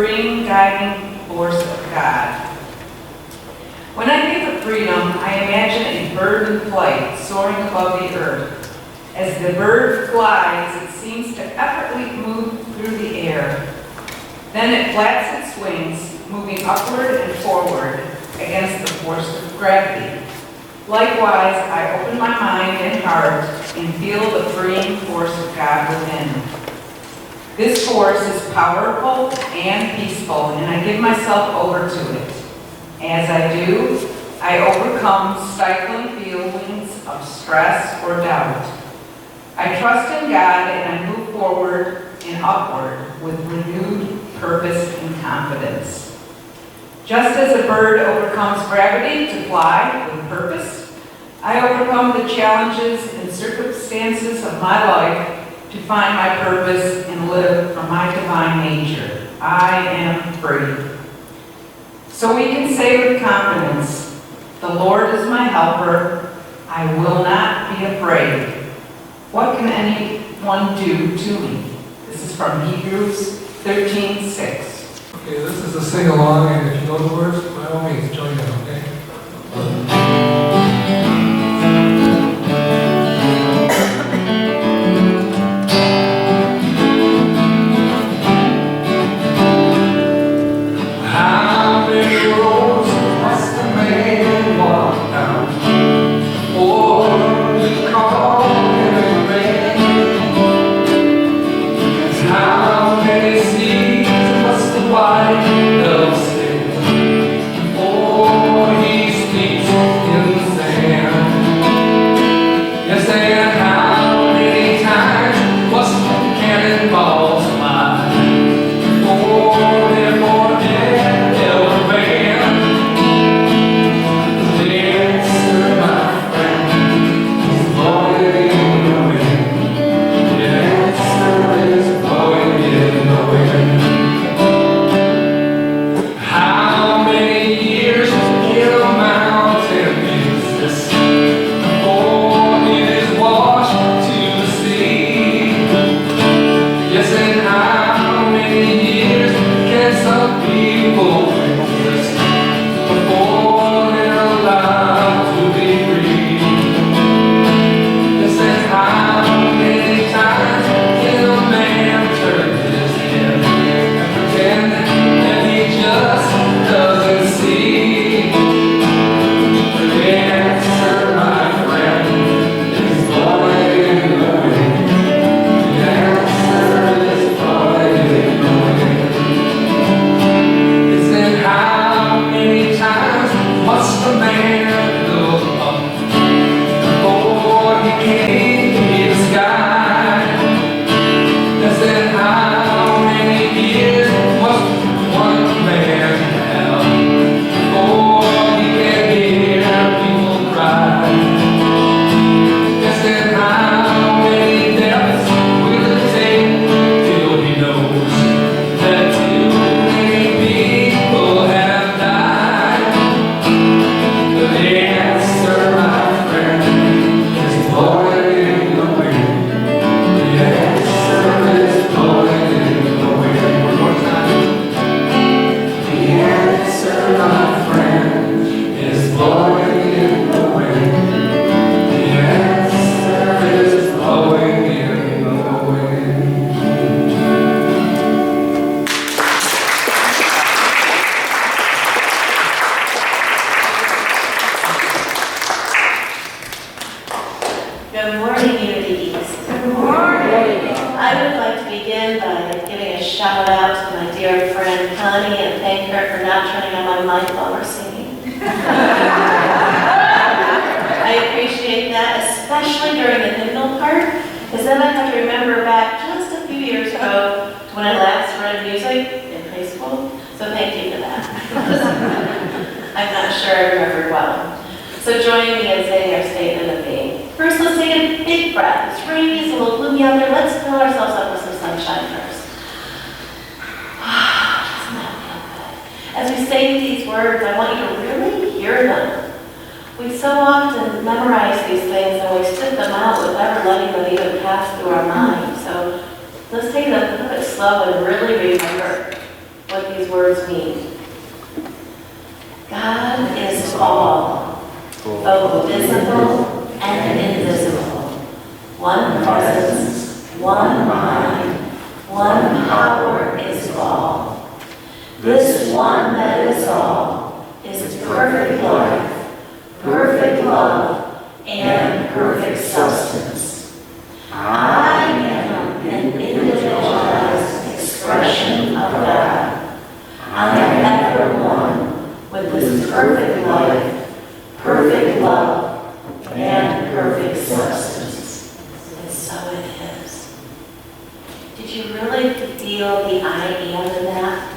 supreme guiding force of God. When I think of freedom, I imagine a bird in flight soaring above the earth. As the bird flies, it seems to effortlessly move through the air. Then it flaps its wings, moving upward and forward against the force of gravity. Likewise, I open my mind and heart and feel the freeing force of God within. This force is powerful and peaceful, and I give myself over to it. As I do, I overcome stifling feelings of stress or doubt. I trust in God and I move forward and upward with renewed purpose and confidence. Just as a bird overcomes gravity to fly with purpose, I overcome the challenges and circumstances of my life to find my purpose and live from my divine nature. I am free. So we can say with confidence, the Lord is my helper, I will not be afraid. What can anyone do to me? This is from Hebrews 13:6. Okay, this is a sing-along, and if you know the words, by all means, join in, okay? How many roads must a man walk down before you call him a friend? How many seas must the white dove sail before he sleeps in the sand? Yes, and how many times must the cannonballs fly before they're more dead ever ran? The answer, my friend, is blowing in the wind. The answer is blowing in the wind. How many years can a mountain exist before it is washed to the sea? Yes, and how many years can some people exist before they're allowed to be free? Yes, and how many times can a man turn his head and pretend that he just doesn't see? The answer, my friend, is blowing in the wind. The answer is blowing in the wind. It's in how many times must a man look up before he can see the sky? Yes, and how many years must one man have before he can hear people cry? Yes, and how many deaths will it take till he knows that too many people have died? The answer, my friend, is blowing in the wind. The answer is blowing in the wind. One more time. The answer, my friend, is blowing in the wind. The answer is blowing in the wind. Good morning, Unity East. Good morning. I would like to begin by giving a shout out to my dear friend Connie and thank her for not turning on my mic while we're singing. I appreciate that, especially during the hymnal part, because then I have to remember back just a few years ago to when I last read music in high school. So thank you for that. I'm not sure I remembered well. So join me in saying our statement of being. First, let's take a big breath. It's rainy, it's a little gloomy out there. Let's fill ourselves up with some sunshine first. Doesn't that feel good? As we say these words, I want you to really hear them. We so often memorize these things and we spit them out without letting them even pass through our mind. So let's take it a little bit slow and really remember. what these words mean. God is all, both visible and invisible. One presence, one mind, one power is all. This one that is all is perfect life, perfect love, and perfect substance. I am an individualized expression of God. I am ever one with this perfect life, perfect love, and perfect substance. And so it is. Did you really feel the I am in that?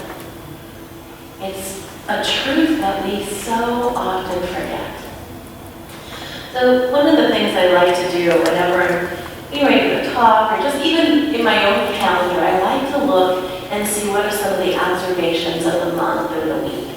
It's a truth that we so often forget. So one of the things I like to do whenever I'm getting ready to talk, or just even in my own calendar, I like to look and see what are some of the observations of the month or the week.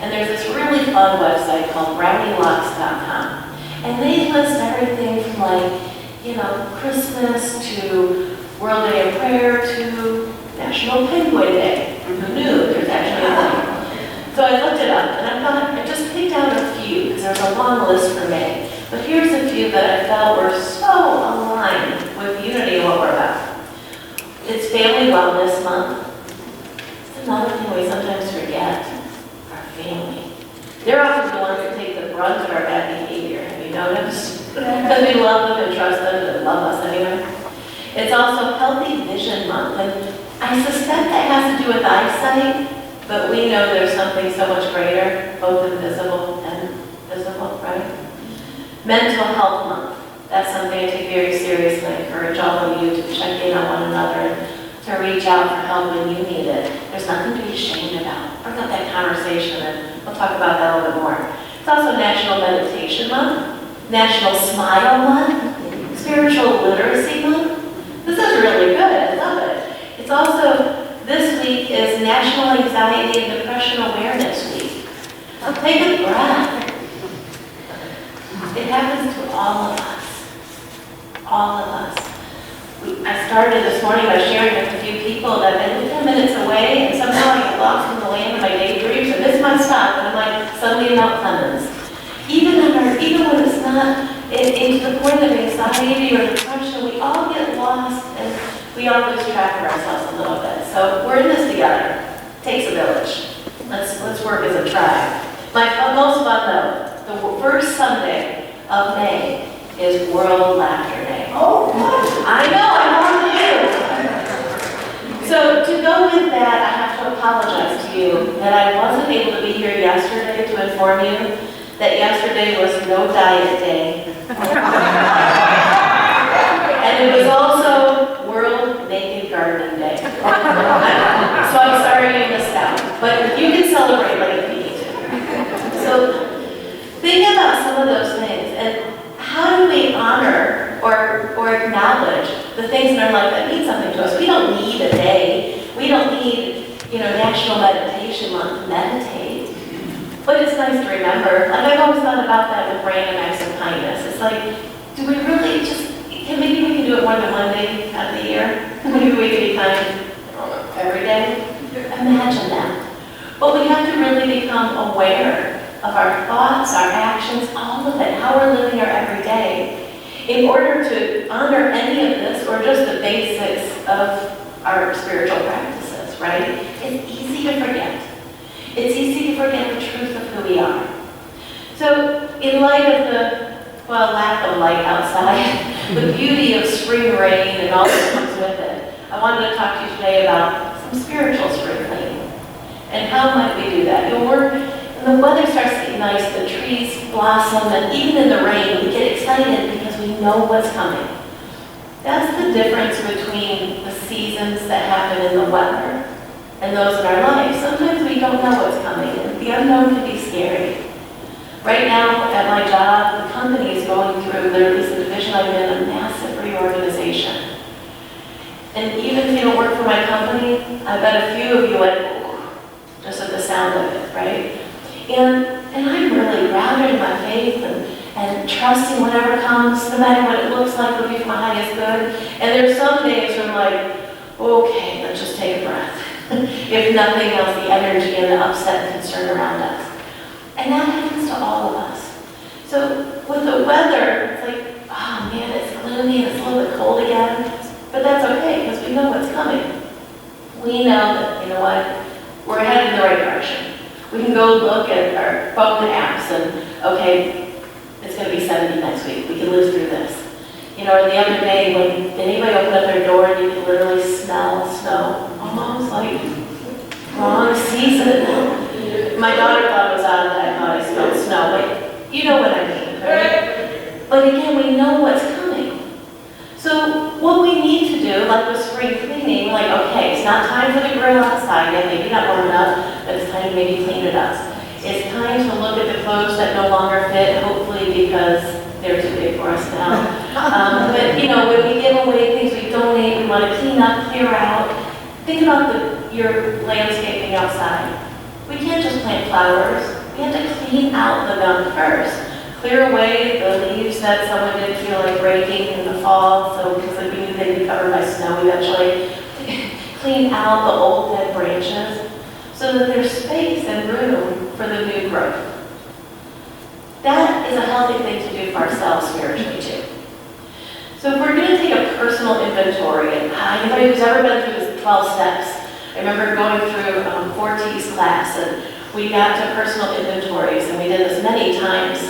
And there's this really fun website called brownielots.com. And they list everything from Christmas to World Day of Prayer to National Penguin Day. Who knew there's actually a thing? So I looked it up, and I just picked out a few, because there's a long list for May. But here's a few that I felt were so aligned with unity and what we're about. It's Family Wellness Month. It's another thing we sometimes forget, our family. They're often the ones that take the brunt of our bad behavior, have you noticed? Because we love them and trust them and love us anyway. It's also Healthy Vision Month, and I suspect that has to do with eyesight, but we know there's something so much greater, both invisible and visible, right? Mental Health Month. That's something I take very seriously. I encourage all of you to check in on one another and to reach out for help when you need it. There's nothing to be ashamed about. Bring up that conversation, and we'll talk about that a little bit more. It's also National Meditation Month, National Smile Month, Spiritual Literacy Month. This is really good. I love it. It's also, this week is National Anxiety and Depression Awareness Week. Take a breath. It happens to all of us. All of us. I started this morning by sharing with a few people that I live 10 minutes away, and somehow I get lost in the land of my daydreams, and this might stop, and I'm like suddenly in Mount Clemens. Even when it's not into the point of anxiety or depression, we all get lost, and we all lose track of ourselves a little bit. So we're in this together. It takes a village. Let's work as a tribe. My most fun though, the first Sunday of May is World Laughter Day. Oh, I know, I want you. So to go with that, I have to apologize to you that I wasn't able to be here yesterday to inform you that yesterday was no diet day. And it was also World Naked Gardening Day. So I'm sorry you missed out, but you can celebrate like if you need to. So think about some of those things, and how do we honor or acknowledge the things in our life that mean something to us? We don't need a day. We don't need, National Meditation Month to meditate. But it's nice to remember. Like I've always thought about that with random acts of kindness. It's like, do we really maybe we can do it more than one day out of the year? Maybe we can be kind every day? Imagine that. But we have to really become aware of our thoughts, our actions, all of it, how we're living our everyday, in order to honor any of this, or just the basics of our spiritual practices, right? It's easy to forget. It's easy to forget the truth of who we are. So, in light of the, lack of light outside, the beauty of spring rain and all that comes with it, I wanted to talk to you today about some spiritual spring cleaning. And how might we do that? When the weather starts to get nice, the trees blossom, and even in the rain, we get excited because we know what's coming. That's the difference between the seasons that happen in the weather and those in our lives. Sometimes we don't know what's coming, and the unknown can be scary. Right now, at my job, the company is going through, there's a division I'm in, a massive reorganization. And even if you don't work for my company, I bet a few of you went, just at the sound of it, right? And I'm really grounded in my faith and trusting whatever comes, no matter what it looks like, will be for my highest good. And there's some days where I'm like, okay, let's just take a breath. if nothing else, the energy and the upset and concern around us. And that happens to all of us. So with the weather, it's like, oh man, it's gloomy and it's a little bit cold again. But that's okay, because we know what's coming. We know that, you know what, we're headed in the right direction. We can go look at our phone apps and, okay, it's going to be 70 next week. We can live through this. You know, the other day when anybody opened up their door and you could literally smell snow, almost like wrong season. My daughter thought it was odd that I thought I smelled snow, but you know what I mean, right? But again, we know what's coming. So what we need to do, like with spring cleaning, like, okay, it's not time for the grill outside yet, maybe not warm enough, but it's time to maybe clean it up. It's time to look at the clothes that no longer fit, hopefully because they're too big for us now. But you know, when we give away things we donate, we want to clean up, clear out. Think about your landscaping outside. We can't just plant flowers. We have to clean out the gunk first. Clear away the leaves that someone didn't feel like breaking in the fall, so because we knew they'd be covered by snow eventually. Clean out the old dead branches so that there's space and room for the new growth. That is a healthy thing to do for ourselves spiritually too. So if we're going to take a personal inventory, and anybody who's ever been through the 12 steps, I remember going through 4T's class, and we got to personal inventories, and we did this many times,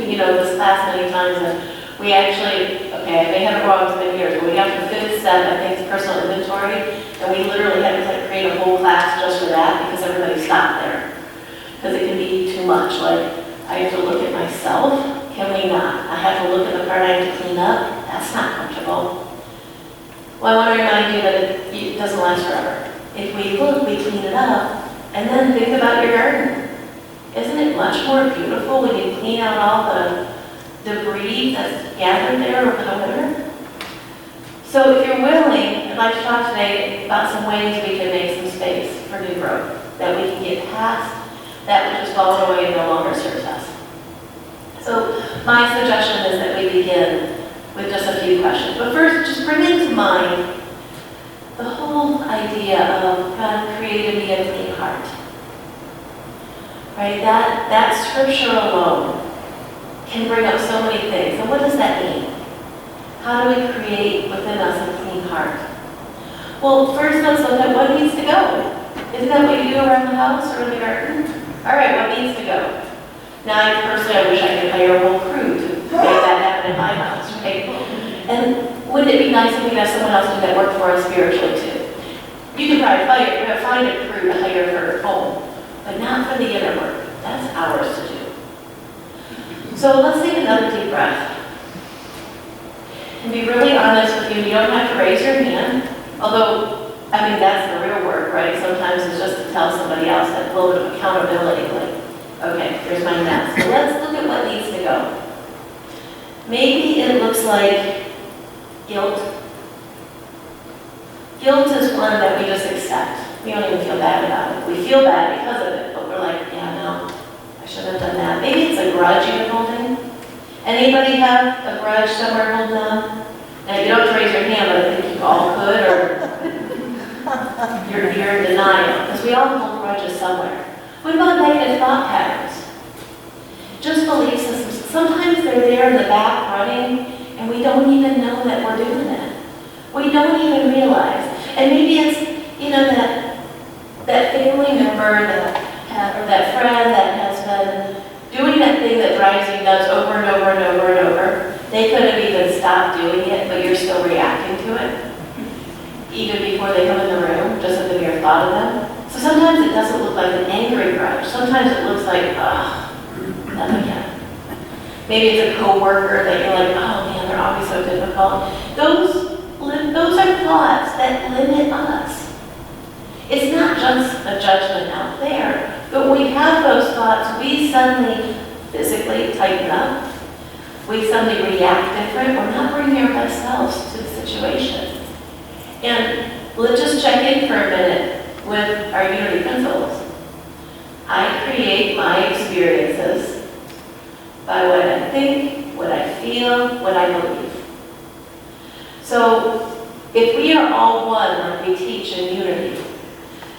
you know, this class many times, and we actually, okay, I may have it wrong, it's been years, but we got to the 5th step, I think it's personal inventory, and we literally had to create a whole class just for that, because everybody stopped there. Because it can be too much, like, I have to look at myself, can we not? I have to look at the part I have to clean up, that's not comfortable. Well, I want to remind you that it doesn't last forever. If we look, we clean it up, and then think about your garden. Isn't it much more beautiful when you clean out all the debris that's gathered there over the winter? So if you're willing, I'd like to talk today about some ways we can make some space for new growth, that we can get past that which has fallen away and no longer serves us. So my suggestion is that we begin with just a few questions. But first, just bring into mind the whole idea of God created me a clean heart. Right? That scripture alone can bring up so many things. And what does that mean? How do we create within us a clean heart? Well, first let's look at what needs to go. Isn't that what you do around the house or in the garden? All right, what needs to go? Now, I wish I could hire a whole crew to make that happen in my house, right? And wouldn't it be nice if we had someone else do that work for us spiritually too? You could probably find a crew to hire for home, but not for the inner work. That's ours to do. So let's take another deep breath. And be really honest with you, you don't have to raise your hand, although, I mean, that's the real work, right? Sometimes it's just to tell somebody else that little bit of accountability, like, okay, here's my mess. So let's look at what needs to go. Maybe it looks like guilt. Guilt is one that we just accept. We don't even feel bad about it. We feel bad because of it, but we're like, yeah, no, I shouldn't have done that. Maybe it's a grudge you're holding. Anybody have a grudge somewhere holding on? Now, you don't have to raise your hand, but I think you all could, or you're in denial, because we all hold grudges somewhere. What about negative thought patterns? Just belief systems. Sometimes they're there in the back running, and we don't even know that we're doing it. We don't even realize. And maybe it's, you know, that family member or that friend that has been doing that thing that drives you nuts over and over and over and over. They could have even stopped doing it, but you're still reacting to it, even before they come in the room, just at the mere thought of them. So sometimes it doesn't look like an angry grudge. Sometimes it looks like, them again. Maybe it's a coworker that you're like, oh man, they're always so difficult. Those are thoughts that limit us. It's not just a judgment out there, but when we have those thoughts, we suddenly physically tighten up. We suddenly react different. We're not bringing our best selves to the situation. And let's just check in for a minute with our unity principles. I create my experiences by what I think, what I feel, what I believe. So if we are all one, like we teach in unity,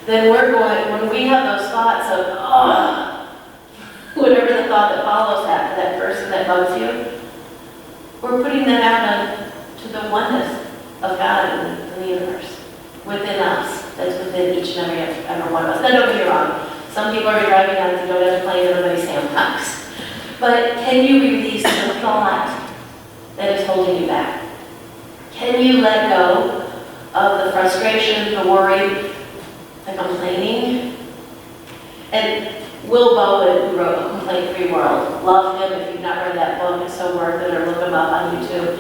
then when we have those thoughts of, oh, whatever the thought that follows that for that person that loves you, we're putting that out to the oneness of God in the universe, within us, that's within each and every one of us. Now, don't get me wrong. Some people are driving on to go to a plane and everybody sandbox. But can you release the thought that is holding you back? Can you let go of the frustration, the worry, the complaining? And Will Bowen, who wrote A Complaint-Free World, love him. If you've not read that book, it's so worth it, or look him up on YouTube.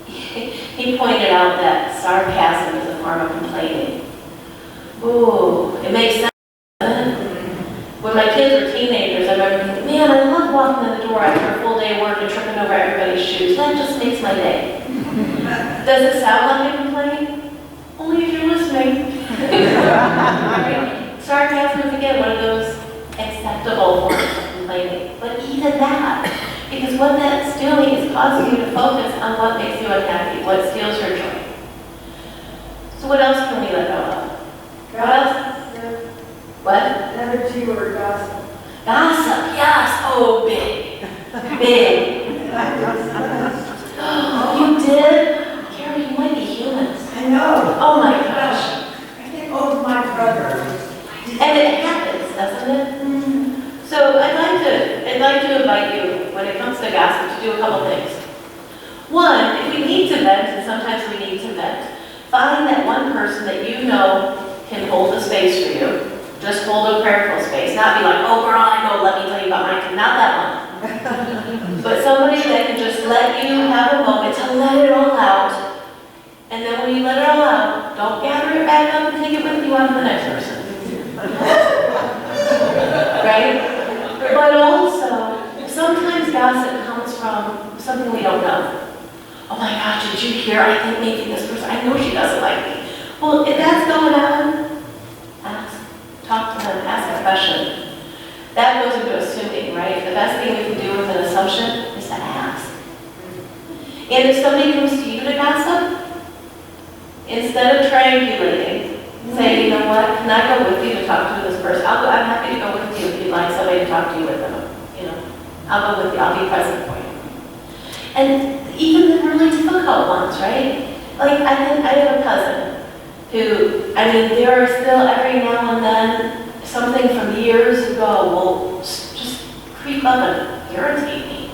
He pointed out that sarcasm is a form of complaining. Ooh, it makes sense. When my kids were teenagers, I remember thinking, man, I love walking in the door after a full day of work and tripping over everybody's shoes. That just makes my day. Does it sound like a complaint? Only if you're listening. Sarcasm is, again, one of those acceptable forms of complaining. But even that, because what that's doing is causing you to focus on what makes you unhappy, what steals your joy. So what else can we let go of? What else? What? Another G word, gossip. Gossip, yes. Oh, big. Big. Oh, you did? Carrie, you might be humans. I know. Oh my gosh. I think over my brother. And it happens, doesn't it? So I'd like to invite you, when it comes to gossip, to do a couple things. One, if we need to vent, and sometimes we need to vent, find that one person that you know can hold the space for you. Just hold a prayerful space, not be like, oh girl, I know, let me tell you about mine. Not that one. But somebody that can just let you have a moment to let it all out. And then when you let it all out, don't gather it back up and take it with you on to the next person. Right? But also, sometimes gossip comes from something we don't know. Oh my gosh, did you hear? I think maybe this person, I know she doesn't like me. Well, if that's going on, ask. Talk to them, ask a question. That goes into assuming, right? The best thing we can do with an assumption is to ask. And if somebody comes to you to gossip, instead of triangulating, say, you know what, can I go with you to talk to this person? I'm happy to go with you if you'd like somebody to talk to you with them. You know, I'll go with you, I'll be present for you. And even the really difficult ones, right? Like, I have a cousin who, there are still every now and then something from years ago will just creep up and irritate me.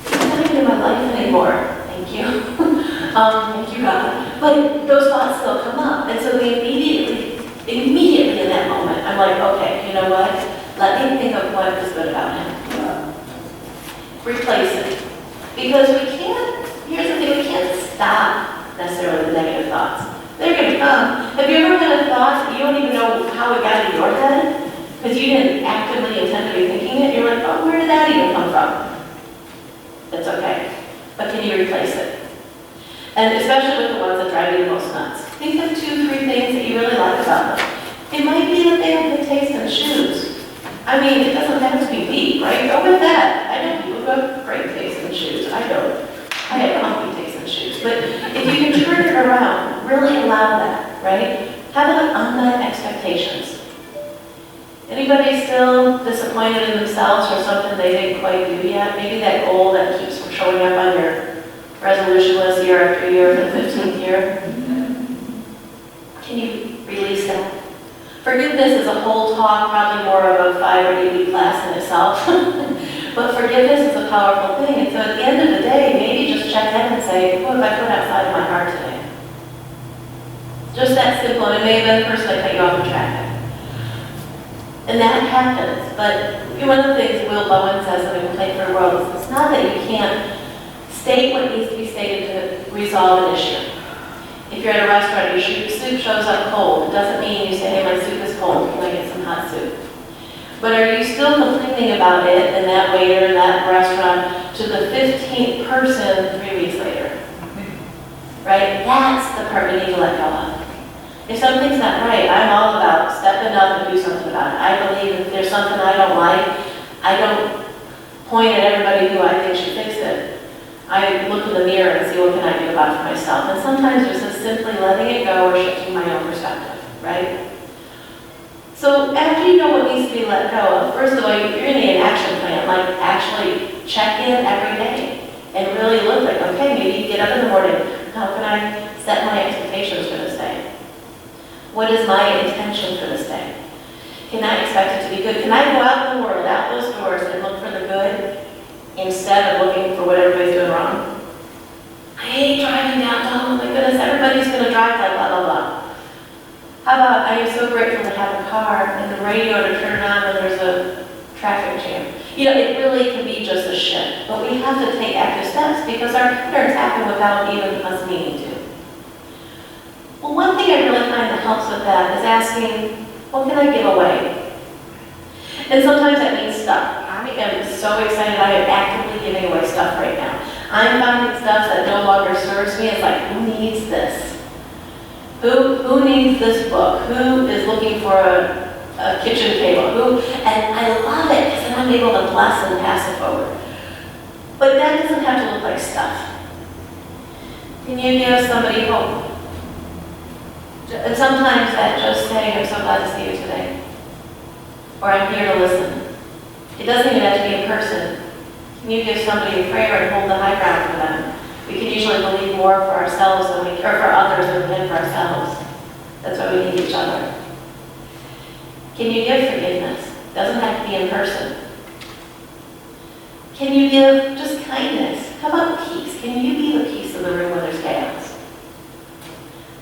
It's not even in my life anymore. Thank you. Thank you, God. But those thoughts still come up. And so immediately in that moment, I'm like, okay, you know what? Let me think of what is good about him. Replace it. Because here's the thing, we can't stop necessarily the negative thoughts. They're going to come. Have you ever had a thought that you don't even know how it got in your head? Because you didn't actively intend to be thinking it. You're like, oh, where did that even come from? That's okay. But can you replace it? And especially with the ones that drive you the most nuts. Think of 2, 3 things that you really like about them. It might be that they have good taste in shoes. It doesn't have to be deep, right? Go with that. I know people who have great taste in shoes. I don't. I have comfy taste in shoes. But if you can turn it around, really allow that, right? Have unmet expectations. Anybody still disappointed in themselves for something they didn't quite do yet? Maybe that goal that keeps showing up on your resolution list year after year for the 15th year. Can you release that? Forgiveness is a whole talk, probably more of a 5 or 8 week class in itself. But forgiveness is a powerful thing. And so at the end of the day, maybe just check in and say, what have I put outside of my heart today? Just that simple. And it may have been the person that cut you off in traffic. And that happens. But one of the things Will Bowen says in A Complaint-Free World is it's not that you can't state what needs to be stated to resolve an issue. If you're at a restaurant, your soup shows up cold. It doesn't mean you say, hey, my soup is cold. Can I get some hot soup? But are you still complaining about it and that waiter in that restaurant to the 15th person 3 weeks later? Right? That's the part we need to let go of. If something's not right, I'm all about stepping up and do something about it. I believe if there's something I don't like, I don't point at everybody who I think should fix it. I look in the mirror and see what can I do about it for myself. And sometimes it's just simply letting it go or shifting my own perspective, right? So after you know what needs to be let go of, first of all, you're going to need an action plan, like actually check in every day and really look like, okay, maybe you get up in the morning, how can I set my expectations for this day? What is my intention for this day? Can I expect it to be good? Can I go out in the world, out those doors, and look for the good instead of looking for what everybody's doing wrong? I hate driving downtown, oh my goodness, everybody's going to drive like blah, blah, blah. How about, I am so grateful to have a car and the radio to turn on when there's a traffic jam. You know, it really can be just a shift, but we have to take active steps because our patterns happen without even us meaning to. Well, one thing I really find that helps with that is asking, what can I give away? And sometimes that means stuff. I am so excited I am actively giving away stuff right now. I'm finding stuff that no longer serves me. It's like, who needs this? Who needs this book? Who is looking for a kitchen table? And I love it because then I'm able to bless and pass it forward. But that doesn't have to look like stuff. Can you give somebody hope? And sometimes that just saying, I'm so glad to see you today. Or I'm here to listen. It doesn't even have to be in person. Can you give somebody a prayer and hold the high ground for them? We can usually believe more for ourselves than or for others than we can for ourselves. That's why we need each other. Can you give forgiveness? Doesn't have to be in person. Can you give just kindness? How about peace? Can you be the peace in the room when there's chaos?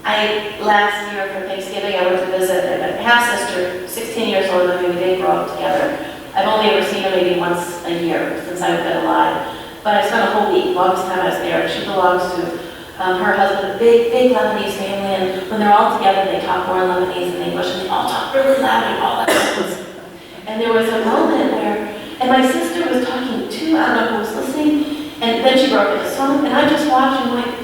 Last year for Thanksgiving, I went to visit a half-sister, 16 years older than me. We didn't grow up together. I've only ever seen her maybe once a year since I've been alive. But I spent a whole week, longest time I was there. She belongs to her husband, a big Lebanese family, and when they're all together, they talk more Lebanese than English, and they all talk really loud and all that. And there was a moment where, and my sister was talking too, I don't know who was listening, and then she broke into song, and I just watched and like,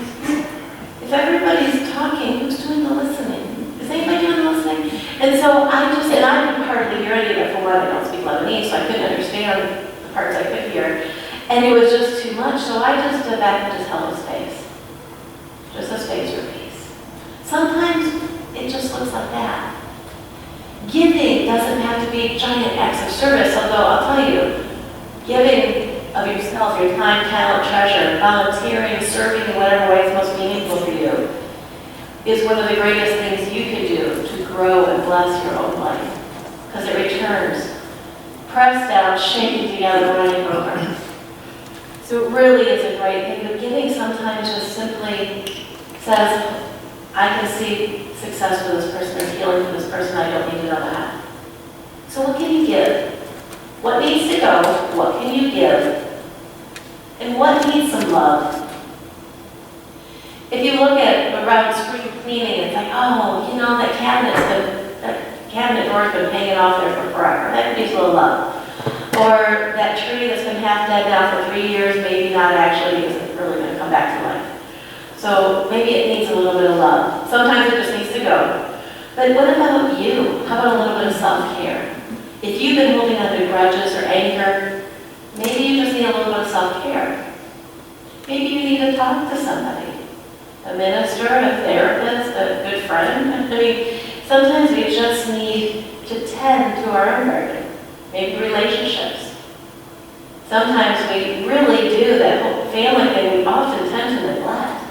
if everybody's talking, who's doing the listening? Is anybody doing the listening? And so I didn't hardly hear any of it. For one, I don't speak Lebanese, so I couldn't understand the parts I could hear. And it was just too much, so I just stood back and just held a space. Just a space for peace. Sometimes it just looks like that. Giving doesn't have to be giant acts of service, although I'll tell you, giving of yourself, your time, talent, treasure, volunteering, serving in whatever way is most meaningful for you, is one of the greatest things you can do to grow and bless your own life. Because it returns, pressed down, shaken together, running over. So it really is a great thing, but giving sometimes just simply says, I can see success for this person or healing for this person, I don't need to know that. So what can you give? What needs to go? What can you give? And what needs some love? If you look at around spring cleaning, it's like, oh, you know, that cabinet door's been hanging off there for forever. That needs a little love. Or that tree that's been half dead now for 3 years, maybe not actually isn't really going to come back to life. So maybe it needs a little bit of love. Sometimes it just needs to go. But what about you? How about a little bit of self-care? If you've been holding on to grudges or anger, maybe you just need a little bit of self-care. Maybe you need to talk to somebody. A minister, a therapist, a good friend. I mean, sometimes we just need to tend to our own burden. Maybe relationships. Sometimes we really do that whole family thing we often tend to neglect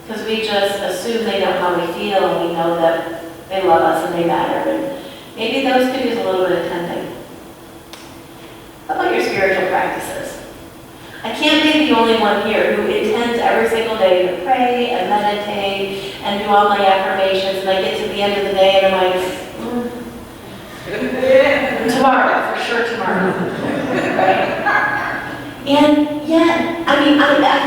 because we just assume they know how we feel and we know that they love us and they matter. And maybe those could use a little bit of tending. How about your spiritual practices? I can't be the only one here who intends every single day to pray and meditate and do all my affirmations, and I get to the end of the day and I'm like, tomorrow, for sure tomorrow, right? And yet, I mean, I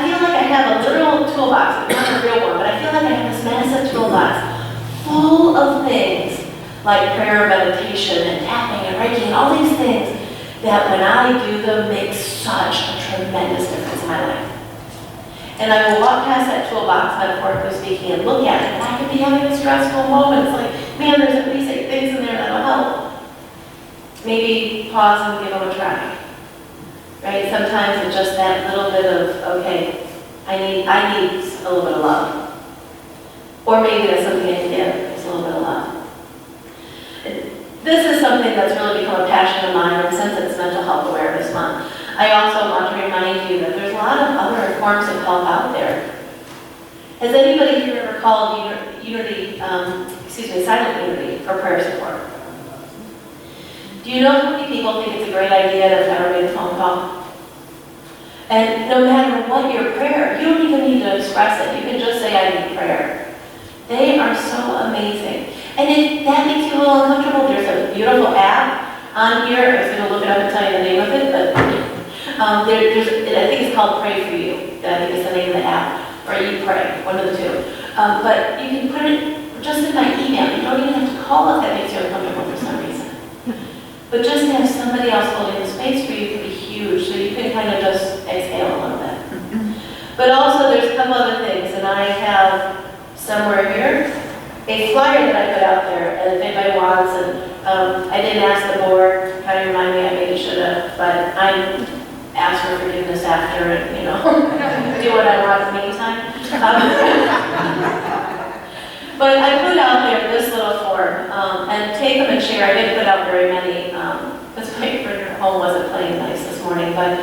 feel like I have a literal toolbox, not a real one, but I feel like I have this massive toolbox full of things like prayer, meditation, and tapping, and Reiki, and all these things that when I do them make such a tremendous difference in my life. And I will walk past that toolbox, metaphorically speaking, and look at it, and I could be having a stressful moment. It's like, man, there's at least 8 things in there that'll help. Maybe pause and give them a try. Right? Sometimes it's just that little bit of, okay, I need a little bit of love. Or maybe that's something I can give, just a little bit of love. this is something that's really become a passion of mine, and since it's Mental Health Awareness Month, I also want to remind you that there's a lot of other forms of help out there. Has anybody here ever called Silent Unity for prayer support? Do you know how many people think it's a great idea to never make a phone call? And no matter what your prayer, you don't even need to express it. You can just say, I need prayer. They are so amazing. And if that makes you a little uncomfortable, there's a beautiful app on here. I was going to look it up and tell you the name of it, but I think it's called Pray For You. I think it's the name of the app. Or You Pray, one of the two. But you can put it just in my email. You don't even have to call if that makes you uncomfortable for some reason. But just to have somebody else holding the space for you can be huge, so you can kind of just exhale a little bit. But also there's a couple other things, and I have somewhere here a flyer that I put out there, and if anybody wants, and I didn't ask the board, kind of remind me, I maybe should have, but I asked for forgiveness after, and do what I want in the meantime. But I put out there this little form, and take them and share. I didn't put out very many, because my printer at home wasn't playing nice this morning, but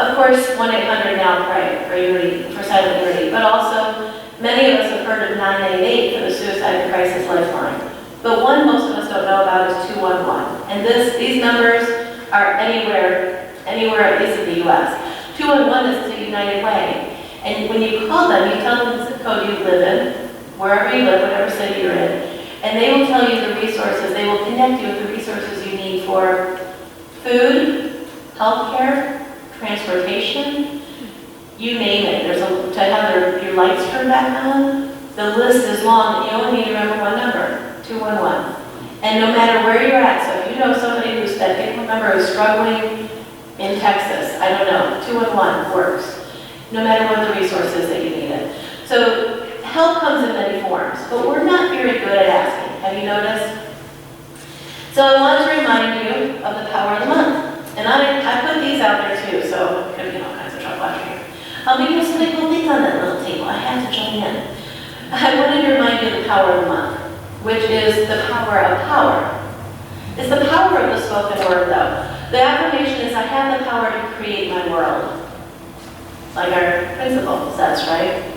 of course, 1-800-NOW-PRAY for unity, for silent unity, but also many of us have heard of 988 for the Suicide Crisis Lifeline. But one most of us don't know about is 211. And these numbers are anywhere, at least in the U.S. 211 is the United Way. And when you call them, you tell them the zip code you live in, wherever you live, whatever city you're in, and they will tell you the resources, they will connect you with the resources you need for food, healthcare, transportation, you name it. To have your lights turned back on. The list is long, and you only need to remember one number, 211. And no matter where you're at, so if you know somebody that people remember who's struggling in Texas, I don't know, 211 works, no matter what the resources that you need it. So help comes in many forms, but we're not very good at asking. Have you noticed? So I want to remind you of the power of the month. And I put these out there too, so I'm going to get all kinds of trouble out here. We have some cool things on that little table. I have to join in. I wanted to remind you of the power of the month, which is the power of power. It's the power of the spoken word, though. The affirmation is, I have the power to create my world. Like our principle says, right?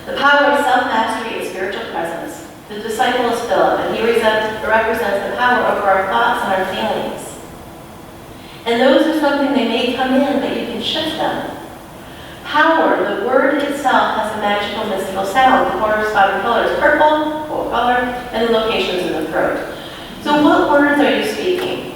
The power of self-mastery and spiritual presence. The disciple is Philip, and he represents the power over our thoughts and our feelings. And those are something they may come in, but you can shift them. Power, the word itself has a magical, mystical sound. The corresponding color is purple, full color, and the locations in the throat. So what words are you speaking?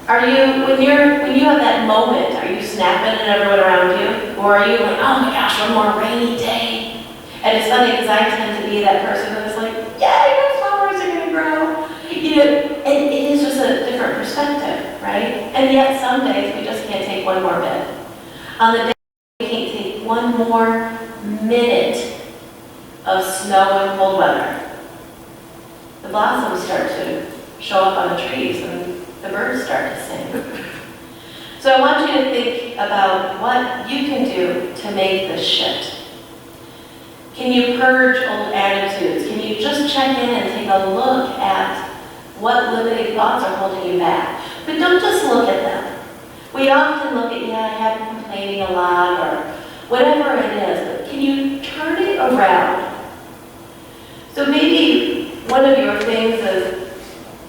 When you have that moment, are you snapping at everyone around you? Or are you like, oh my gosh, one more rainy day? And it's funny because I tend to be that person that's like, yeah, your flowers are going to grow. And it is just a different perspective, right? And yet some days we just can't take one more bit. On the day we can't take one more minute of snow and cold weather, the blossoms start to show up on the trees and the birds start to sing. So I want you to think about what you can do to make this shift. Can you purge old attitudes? Can you just check in and take a look at what limiting thoughts are holding you back? But don't just look at them. We often look at, I have been complaining a lot, or whatever it is, but can you turn it around? So maybe one of your things is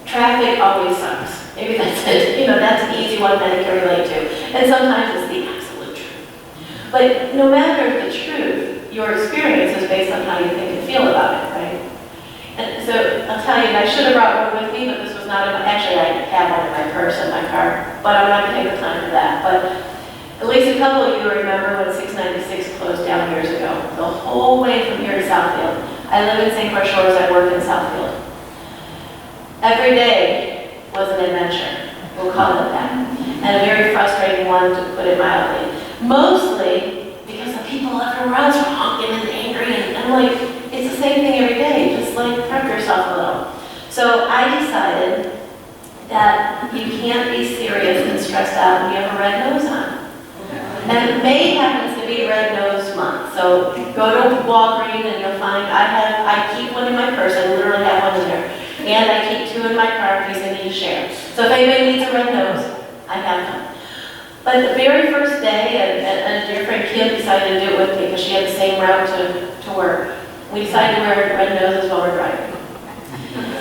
traffic always sucks. Maybe that's it. That's an easy one that I can relate to. And sometimes it's the absolute truth. But no matter the truth, your experience is based on how you think and feel about it, right? And so I'll tell you, I should have brought one with me, but this was not actually I have one in my purse in my car, but I'm not going to take the time for that. But at least a couple of you remember when 696 closed down years ago, the whole way from here to Southfield. I live in St. Croix Shores, I work in Southfield. Every day was an adventure, we'll call it that, and a very frustrating one, to put it mildly. Mostly because the people everywhere else were honking and angry, and I'm like, it's the same thing every day, just like prep yourself a little. So I decided that you can't be serious and stressed out when you have a red nose on. And May happens to be Red Nose Month, so go to Walgreens and you'll find I keep one in my purse. I literally have one in there. and I keep 2 in my car in case I need to share. So if anybody needs a red nose, I have them. But the very first day, and a dear friend Kim decided to do it with me because she had the same route to work. We decided to wear red noses while we're driving.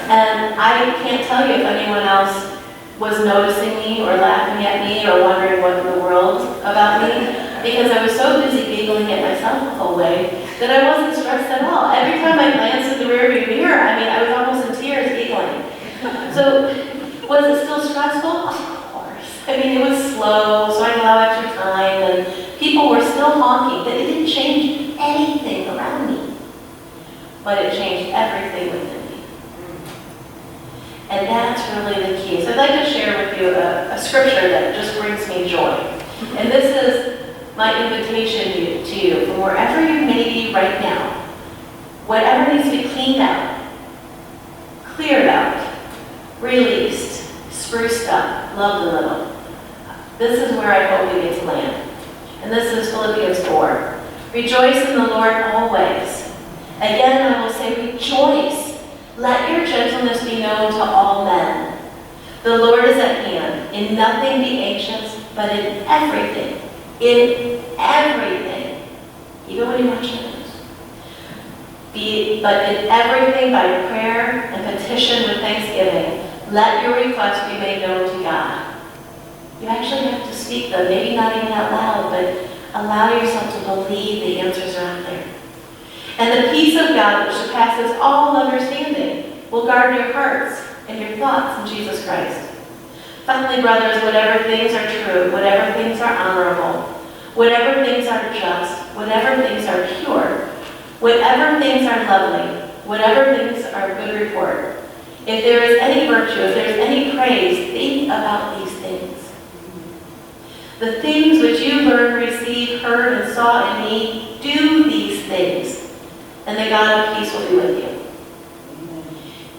And I can't tell you if anyone else was noticing me or laughing at me or wondering what in the world about me, because I was so busy giggling at myself the whole way that I wasn't stressed at all. Every time I glanced in the rearview mirror, I was almost in tears giggling. So was it still stressful? Of course. It was slow, so I had allow extra time, and people were still honking, but it didn't change anything around me. But it changed everything within me. And that's really the key. So I'd like to share with you a scripture that just brings me joy. And this is my invitation to you from wherever you may be right now. Whatever needs to be cleaned out, cleared out, released, spruced up, loved a little. This is where I hope you get to land. And this is Philippians 4. Rejoice in the Lord always. Again, I will say rejoice. Let your gentleness be known to all men. The Lord is at hand. In nothing be anxious, but in everything, even when you're not sure, but in everything by prayer and petition with thanksgiving, let your requests be made known to God. You actually have to speak them, maybe not even out loud, but allow yourself to believe the answers are out there. And the peace of God, which surpasses all understanding, will guard your hearts and your thoughts in Jesus Christ. Finally, brothers, whatever things are true, whatever things are honorable, whatever things are just, whatever things are pure, whatever things are lovely, whatever things are good report, if there is any virtue, if there is any praise, think about these things. The things which you learned, received, heard, and saw in me, do these things, and the God of peace will be with you.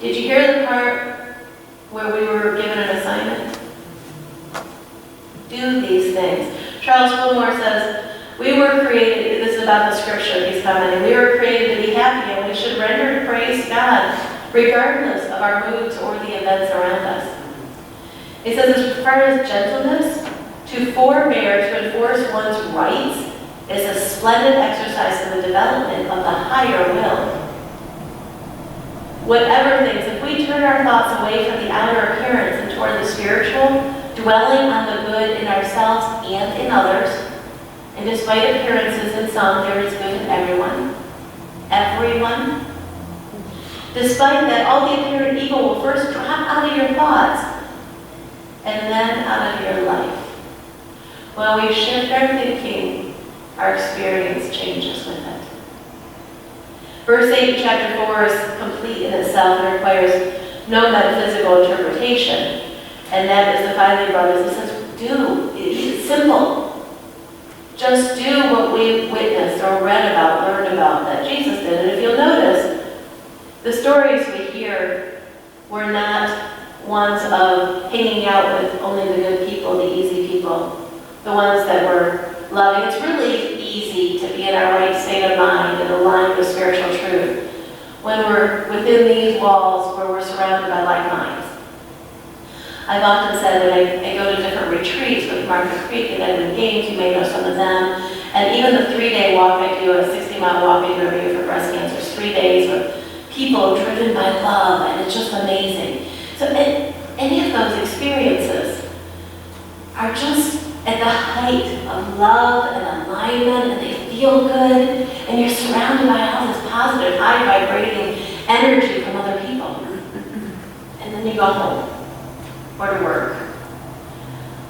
Did you hear the part where we were given an assignment? Do these things. Charles Fillmore says, we were created, this is about the scripture he's commenting, we were created to be happy, and we should render praise to God regardless of our moods or the events around us. He says, as far as gentleness, to forbear to enforce one's rights is a splendid exercise in the development of the higher will. Whatever things, if we turn our thoughts away from the outer appearance and toward the spiritual, dwelling on the good in ourselves and in others, and despite appearances in some, there is good in everyone. Everyone. Despite that, all the apparent evil will first drop out of your thoughts and then out of your life. When we shift our thinking, our experience changes with it. Verse 8 in chapter 4 is complete in itself and requires no metaphysical interpretation. And that is the finally, brothers, it says, do. It's simple. Just do what we witnessed or read about, learned about, that Jesus did. And if you'll notice, the stories we hear were not ones of hanging out with only the good people, the easy people, the ones that were loving. It's really easy to be in our right state of mind and aligned with spiritual truth when we're within these walls where we're surrounded by like minds. I've often said that I go to different retreats with Martha Creek and Edmund Gaines, you may know some of them, and even the 3-day walk I do, a 60-mile walk I do every year for breast cancer, is 3 days with people driven by love, and it's just amazing. So any of those experiences are just at the height of love and alignment, and they feel good, and you're surrounded by all this positive, high vibrating energy from other people. And then you go home, or to work,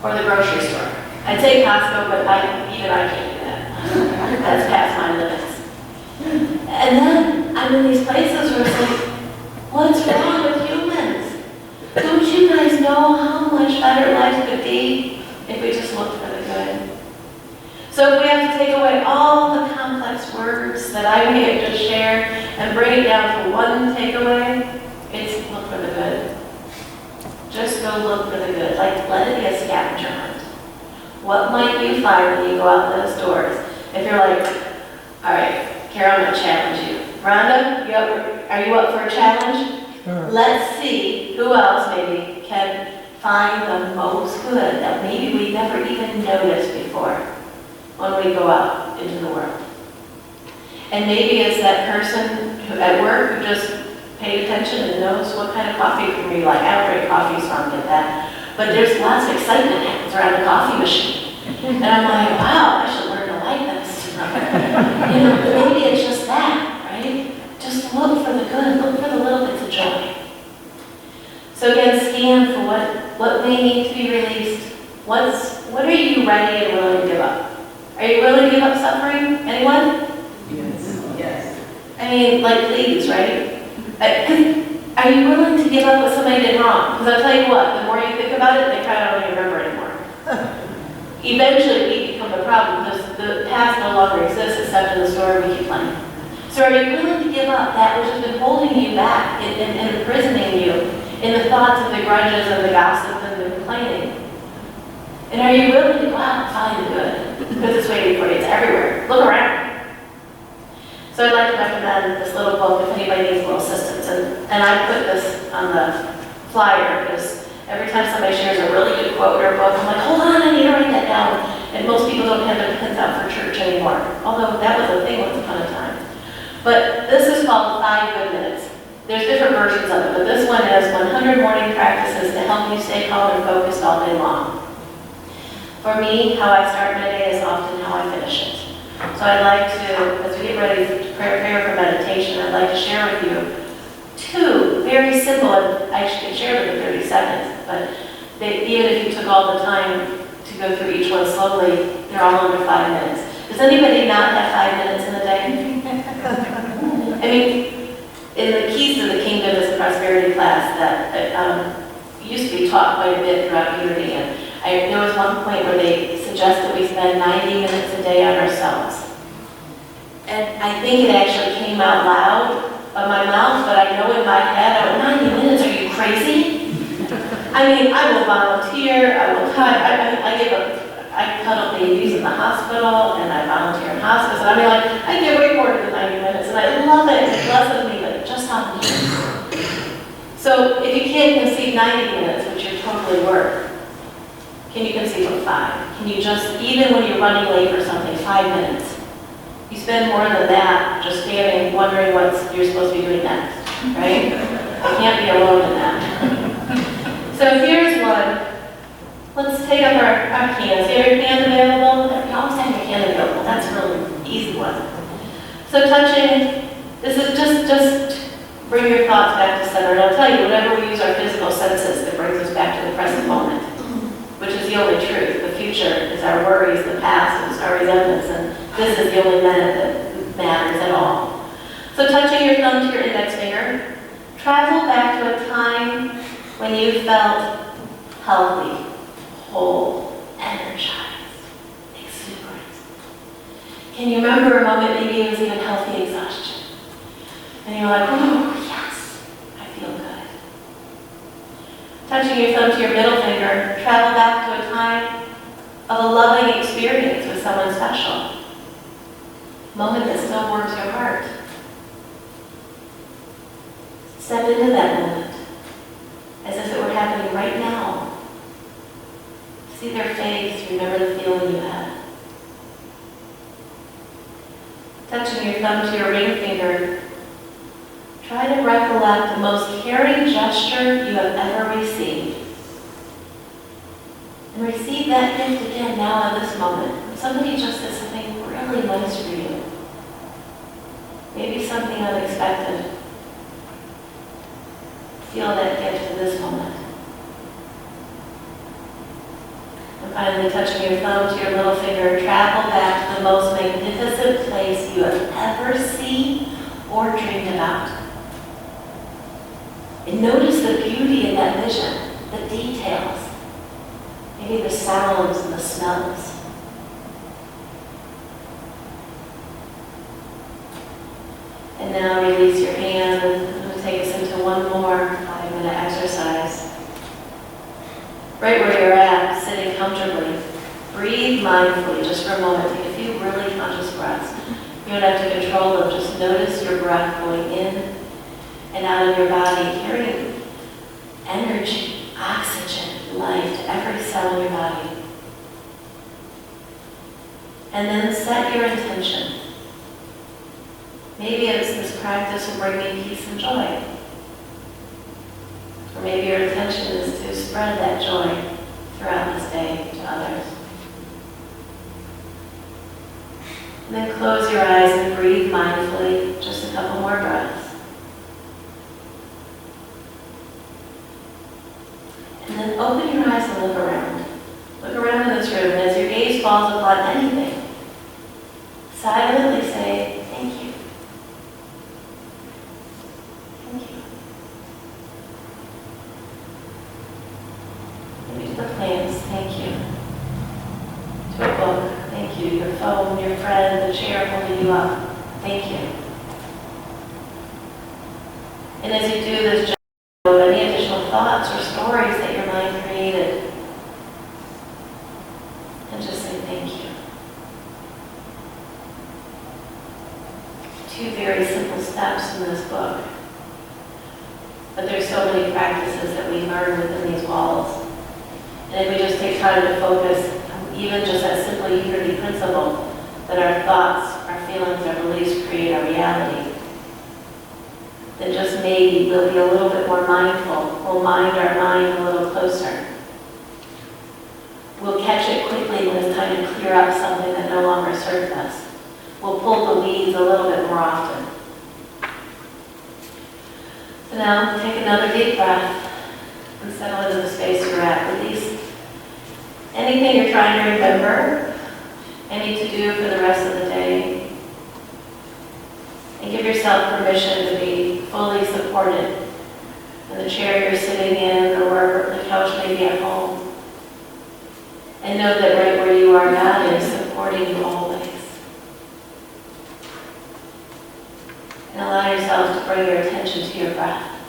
or the grocery store. I'd say Costco, but even I can't do that. That's past my limits. And then I'm in these places where it's like, what's wrong with humans? Don't you guys know how much better life could be if we just looked for the good? So if we have to take away all the complex words that I may have just shared and bring it down to one takeaway, it's look for the good. Just go look for the good. Like, let it be a scavenger hunt. What might you find when you go out those doors? If you're like, all right, Carol, I'm going to challenge you. Rhonda, are you up for a challenge? Let's see who else maybe can find the most good that maybe we never even noticed before when we go out into the world. And maybe it's that person who, at work who just paid attention and knows what kind of coffee creamer you like. I don't drink coffee, so I don't get that. But there's lots of excitement happens around the coffee machine. And I'm like, wow, I should learn to like this. Maybe it's just that, right? Just look for the good, look for the little bits of joy. So again, scan for what may need to be released. What are you ready and willing to give up? Are you willing to give up suffering? Anyone? Yes. I mean, like, please, right? Are you willing to give up what somebody did wrong? Because I'll tell you what, the more you think about it, they probably don't even remember anymore. Eventually, we become the problem because the past no longer exists except in the story we keep playing. So are you willing to give up that which has been holding you back and imprisoning you in the thoughts of the grudges and the gossip and the complaining? And are you willing to go out and find the good? Because it's waiting for you. It's everywhere. Look around. So I'd like to recommend this little book if anybody needs a little assistance. And I put this on the flyer because every time somebody shares a really good quote or a book, I'm like, hold on, I need to write that down. And most people don't have their pens out for church anymore. Although that was a thing once upon a time. But this is called 5 Good Minutes. There's different versions of it, but this one is 100 morning practices to help you stay calm and focused all day long. For me, how I start my day is often how I finish it. So I'd like to, as we get ready to prepare for meditation, I'd like to share with you 2 very simple, and I could share them in 30 seconds, but even if you took all the time to go through each one slowly, they're all under 5 minutes. Does anybody not have 5 minutes in a day? I mean, in the Keys to the Kingdom is a prosperity class that used to be taught quite a bit throughout Unity. And there was one point where they suggest that we spend 90 minutes a day on ourselves. And I think it actually came out loud of my mouth, but I know in my head, I went, 90 minutes, are you crazy? I mean, I will volunteer, I will cut, I cuddle babies in the hospital, and I volunteer in hospice, and I mean, like, I get way more than 90 minutes, and I love it, it's less of me, but just on me. So if you can't conceive 90 minutes, which you're totally worth, can you conceive of 5? Can you just, even when you're running late for something, 5 minutes? You spend more than that just standing, wondering what you're supposed to be doing next, right? I can't be alone in that. So here's one. Let's take up our cans. You have your can available? You always have your can available. That's a really easy one. So touching, this is just bring your thoughts back to center. And I'll tell you, whenever we use our physical senses, it brings us back to the present moment, which is the only truth. The future is our worries, the past is our resentments, and this is the only minute that matters at all. So touching your thumb to your index finger, travel back to a time when you felt healthy, whole, energized, exuberant. Can you remember a moment, maybe it was even healthy exhaustion? And you're like, oh, yes, I feel good. Touching your thumb to your middle finger, travel back to a time of a loving experience with someone special. A moment that still warms your heart. Step into that moment as if it were happening right now. See their face, remember the feeling you had. Touching your thumb to your ring finger, try to recollect the most caring gesture you have ever received. And receive that gift again now in this moment. When somebody just did something really nice for you. Maybe something unexpected. Feel that gift in this moment. And finally, touching your thumb to your little finger, travel back to the most magnificent place you have ever seen or dreamed about. And notice the beauty in that vision, the details, maybe the sounds and the smells. And now release your hand and we'll take us into one more 5-minute exercise. Right where you're at, sitting comfortably, breathe mindfully just for a moment. Take a few really conscious breaths. You don't have to control them, just notice your breath going in and out of your body, carrying energy, oxygen, life to every cell in your body. And then set your intention. Maybe it's this practice will bring me peace and joy. Or maybe your intention is to spread that joy throughout this day to others. And then close your eyes and breathe mindfully, just a couple more breaths. And then open your eyes and look around. Look around in this room, and as your gaze falls upon anything, silently say, thank you. Thank you. Maybe to the plants, thank you. To a book, thank you. Your phone, your friend, the chair holding you up, thank you. And as you do this, just know any additional thoughts or stories that your mind created. And just say thank you. Two very simple steps in this book. But there's so many practices that we learn within these walls. And if we just take time to focus, even just that simple unity principle, that our thoughts, our feelings, our beliefs create our reality, then just maybe we'll be a little bit more mindful. We'll mind our mind a little closer. We'll catch it quickly when it's time to clear up something that no longer serves us. We'll pull the weeds a little bit more often. So now, take another deep breath and settle into the space you're at. Release anything you're trying to remember, any to do for the rest of the day. And give yourself permission to be fully supported in the chair you're sitting in or the couch maybe at home. And know that right where you are, God is supporting you always. And allow yourself to bring your attention to your breath.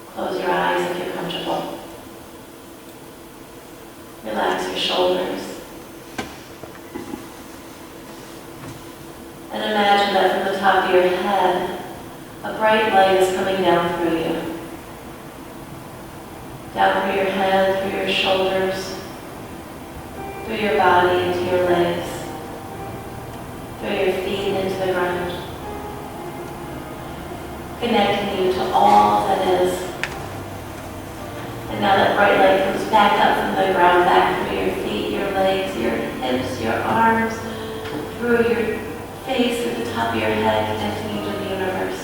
Close your eyes if you're comfortable. Relax your shoulders. And imagine that from the top of your head, a bright light is coming down through you. Down through your head, through your shoulders, through your body, into your legs, through your feet, into the ground. Connecting you to all that is. And now that bright light comes back up from the ground, back through your feet, your legs, your hips, your arms, through your face, through the top of your head, connecting you to the universe.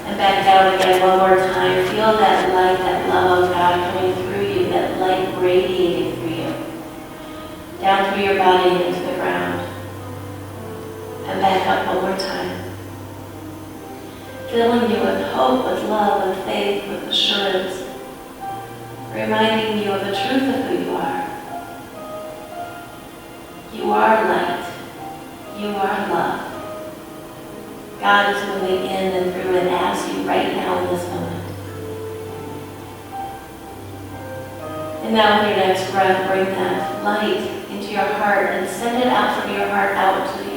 And back down again one more time. Feel that light, that love of God coming through you, that light radiating through you. Down through your body and into the ground. And back up one more time. Filling you with hope, with love, with faith, with assurance. Reminding you of the truth of who you are. You are light. You are love. God is moving in and through and as you right now in this moment. And now with your next breath, bring that light into your heart and send it out from your heart out to the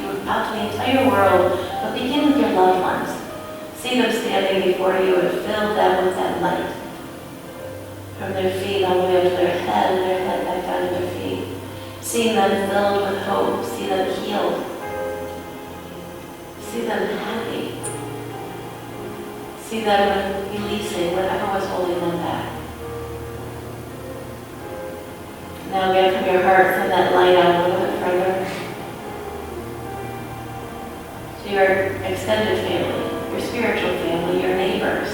entire world. But begin with your loved ones. See them standing before you and fill them with that light. From their feet all the way up to their head and their head back down to their feet. See them filled with hope. See them healed. See them happy. See them releasing whatever was holding them back. Now again from your heart, send that light out a little bit further. To your extended family, your spiritual family, your neighbors,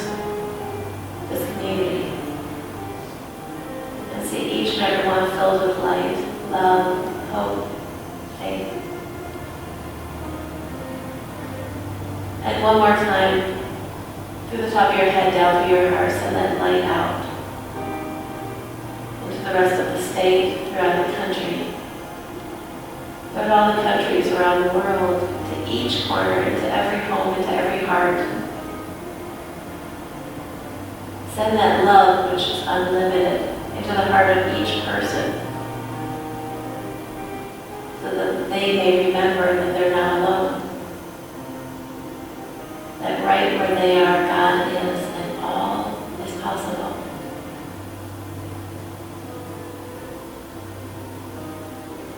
this community. And see each and every one filled with light, love, hope, faith. And one more time, through the top of your head, down through your heart, send that light out into the rest of the state, throughout the country, throughout all the countries around the world, to each corner, into every home, into every heart. Send that love, which is unlimited, into the heart of each person, so that they may remember that they're not alone. right where they are, God is, and all is possible.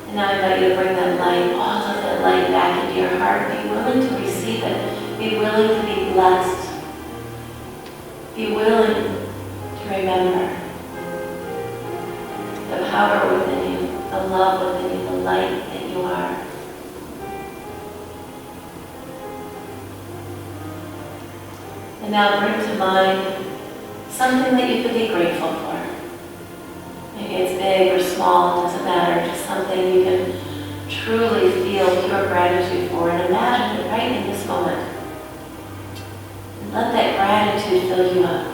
And now I invite you to bring that light, all of that light back into your heart. Be willing to receive it. Be willing to be blessed. Be willing to remember the power within you, the love within you, the light that you are. And now bring to mind something that you could be grateful for. Maybe it's big or small, it doesn't matter, just something you can truly feel pure gratitude for, and imagine it right in this moment. And let that gratitude fill you up.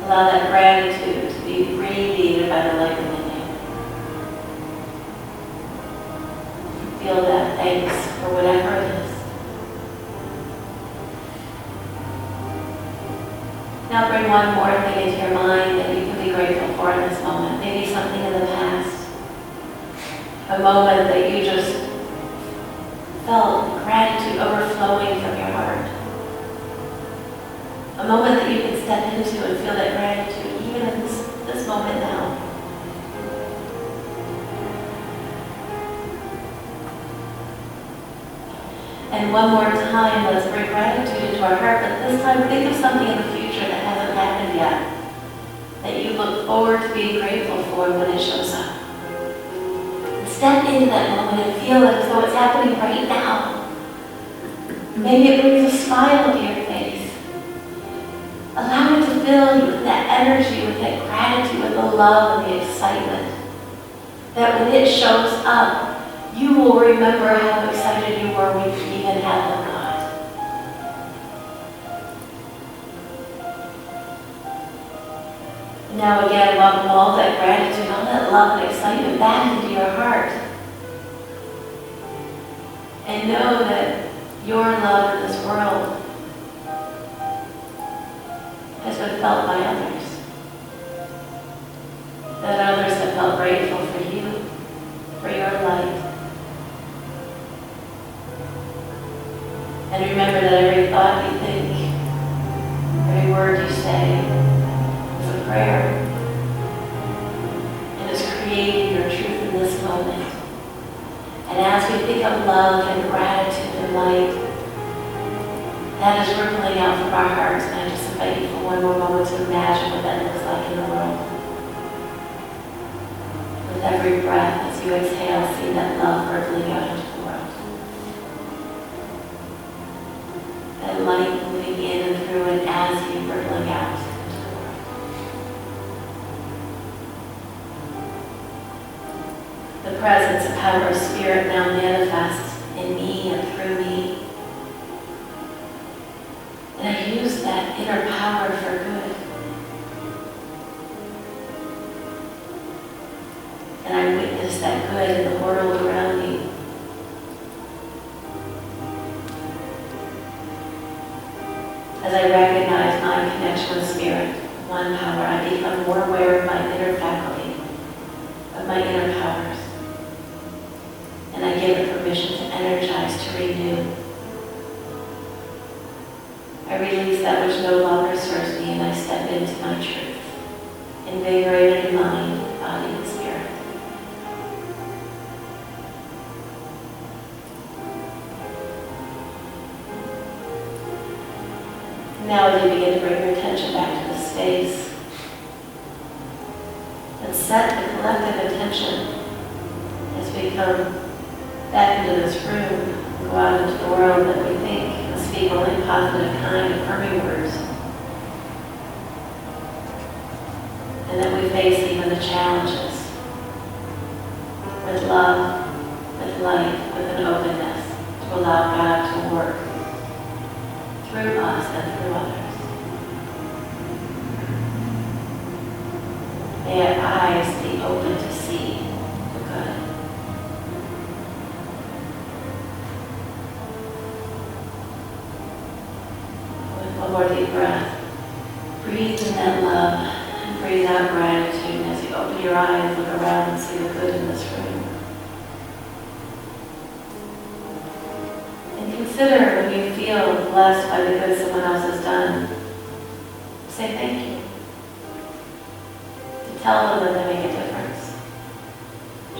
Allow that gratitude to be radiated by the light within you. Feel that thanks for whatever it is. Now bring one more thing into your mind that you can be grateful for in this moment. Maybe something in the past. A moment that you just felt gratitude overflowing from your heart. A moment that you can step into and feel that gratitude even in this moment now. And one more time, let's bring gratitude into our heart, but this time think of something in the future that hasn't happened yet, that you look forward to being grateful for when it shows up. Step into that moment and feel it as though it's happening right now. Maybe it brings a smile to your face. Allow it to fill you with that energy, with that gratitude, with the love and the excitement. That when it shows up, you will remember how excited you were when you even had the thought. Now again, welcome all that gratitude, all that love and excitement back into your heart. And know that your love in this world has been felt by others. That others have felt grateful for you, for your light. And remember that every thought you think, every word you say is a prayer. And is creating your truth in this moment. And as we think of love and gratitude and light, that is rippling out from our hearts. And I just invite you for one more moment to imagine what that looks like in the world. With every breath, as you exhale, see that love rippling out into the world. That light moving in and through and as you rippling out into the world. The presence and power of Spirit now manifests in me and through me. And I use that inner power for good. And I witness that good in the world around me. As I recognize my connection with Spirit, one power, I become more aware of my inner faculty, of my inner powers. And I give it permission to energize, to renew. I release that which no longer serves me and I step into my truth, invigorated in mind, body, and spirit. Now as you begin to bring your attention back to the space and set the collective intention as we come back into this room and go out into the world that we think and speak only positive, kind, affirming words. And that we face even the challenges with love, with light, with an openness to allow God to work through us and through others. May our eyes be open to see the good. With one more deep breath, breathe in that love and breathe out gratitude. And as you open your eyes, look around and see the good in this room. And consider consider when you feel blessed by the good someone else has done, say thank you. To tell them that they make a difference.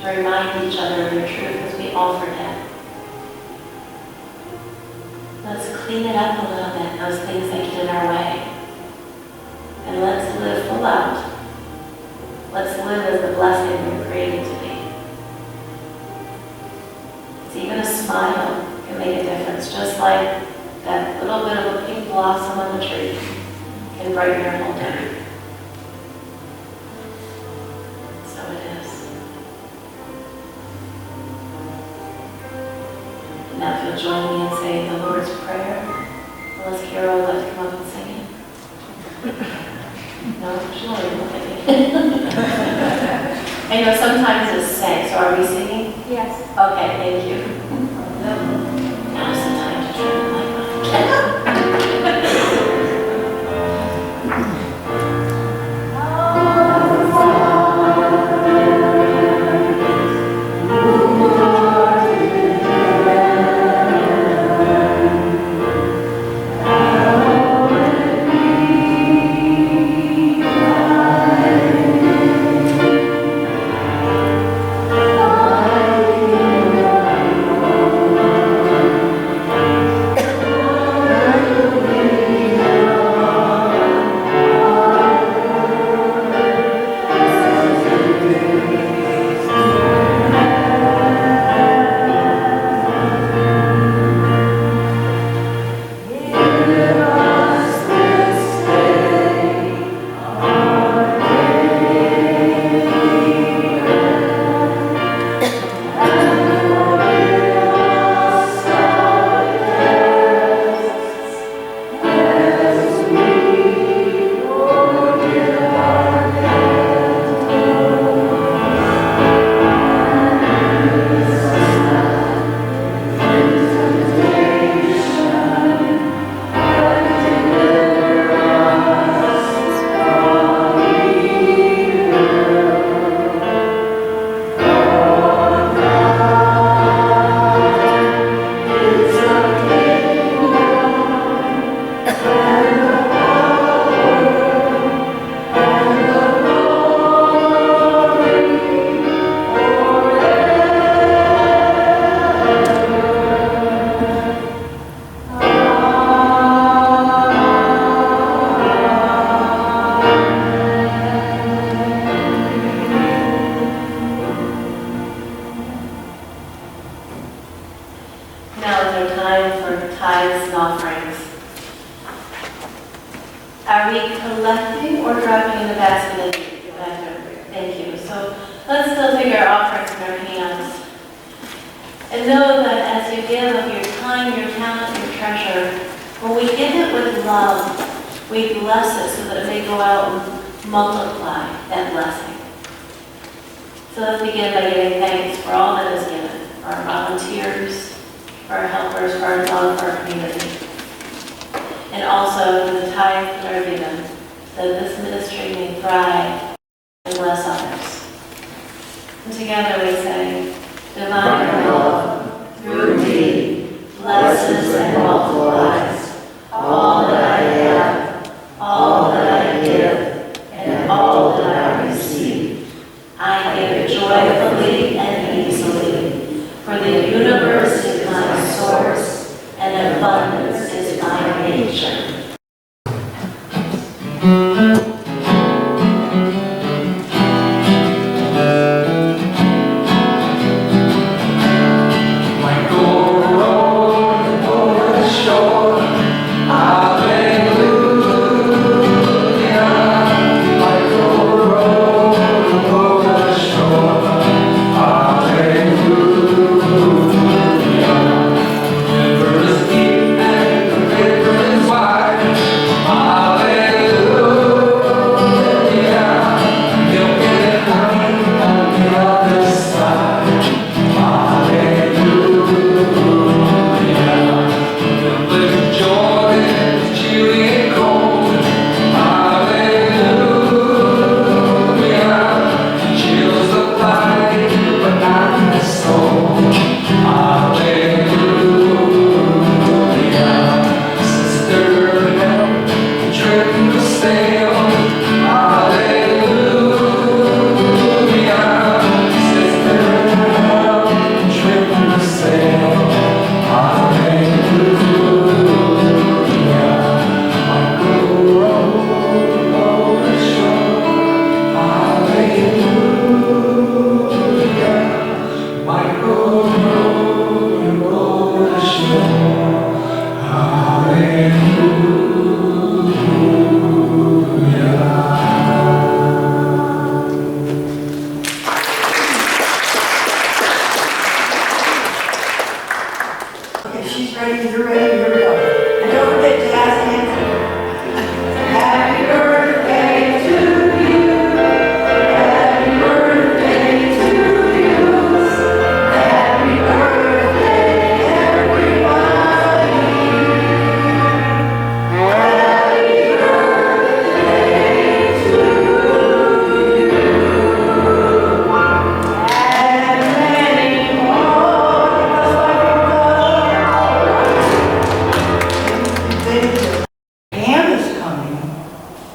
To remind each other of their truth as we all forget. Let's clean it up a little bit, those things that get in our way. And let's live full out. Let's live as the blessing we're created to be. It's even a smile can make a difference, just like that little bit of a pink blossom on the tree can brighten your whole day. So it is. And now if you'll join me in saying the Lord's Prayer, unless Carol would like to come up and sing it. No, she'll look at me. I know sometimes it's sang, so are we singing? Yes. Okay, thank you. Now's the time to turn the mic on. Are we collecting or dropping in the basket? Thank you. So let's still take our offerings in our hands. And know that as you give of your time, your talent, your treasure, when we give it with love, we bless it so that it may go out and multiply that blessing. So let's begin by giving thanks for all that is given, for our volunteers, for our helpers, for our love, for our community. And also for the tithes that are given, so that this ministry may thrive and bless others. And together we say, divine love, through thee, blesses and multiplies all that I have, all that I give, and all that I receive. I give joyfully and easily, for the universe is my source, and abundance is my nature. Hallelujah.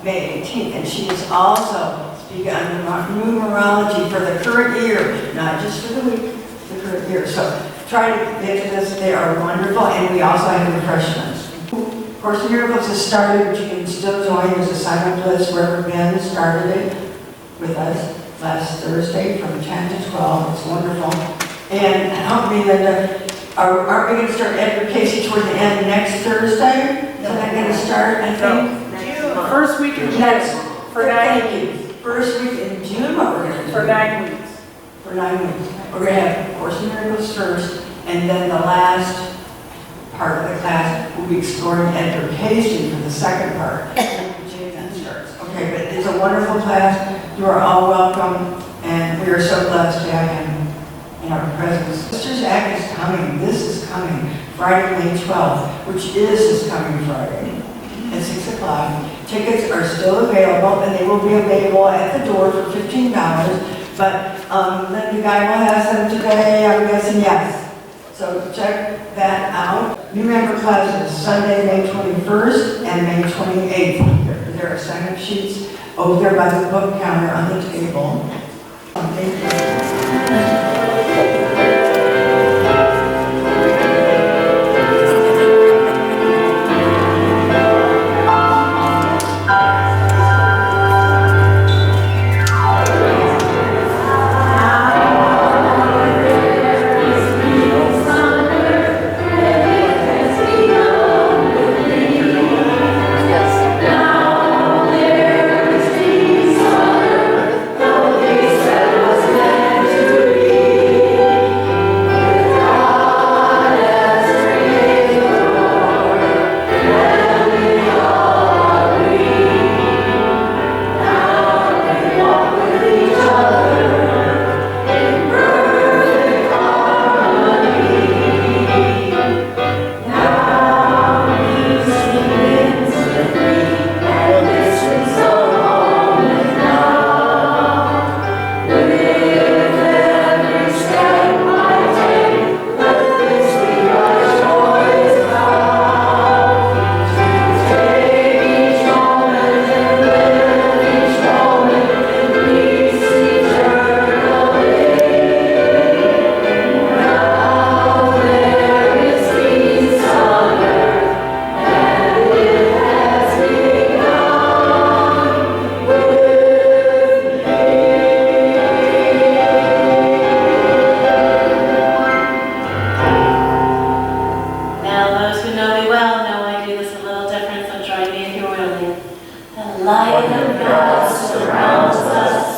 May 18th, and she is also speaking on numerology for the current year, not just for the week, the current year. So try to get to this, they are wonderful, and we also have refreshments. Of course, Miracles has started, but you can still join. There's a sign-up list. Reverend Ben started it with us last Thursday from 10 to 12. It's wonderful. And help me, Linda, aren't we going to start advocacy toward the end next Thursday? Is that going to start, I think? First week in June. Next. For 9 Thank you. First week in June, what we're going to do? For 9 weeks. For 9 weeks. We're going to have Course in Miracles first, and then the last part of the class will be exploring education for the second part. June then starts. Okay, but it's a wonderful class. You are all welcome, and we are so blessed to have him in our presence. Sisters Act is coming. This is coming. Friday, May 12th, which is this coming Friday at 6 o'clock. Tickets are still available, and they will be available at the door for $15. But then the guy will have them today, I'm guessing, yes. So check that out. New member classes, Sunday, May 21st and May 28th. There are sign-up sheets over there by the book counter on the table. Thank you. The light of God surrounds us.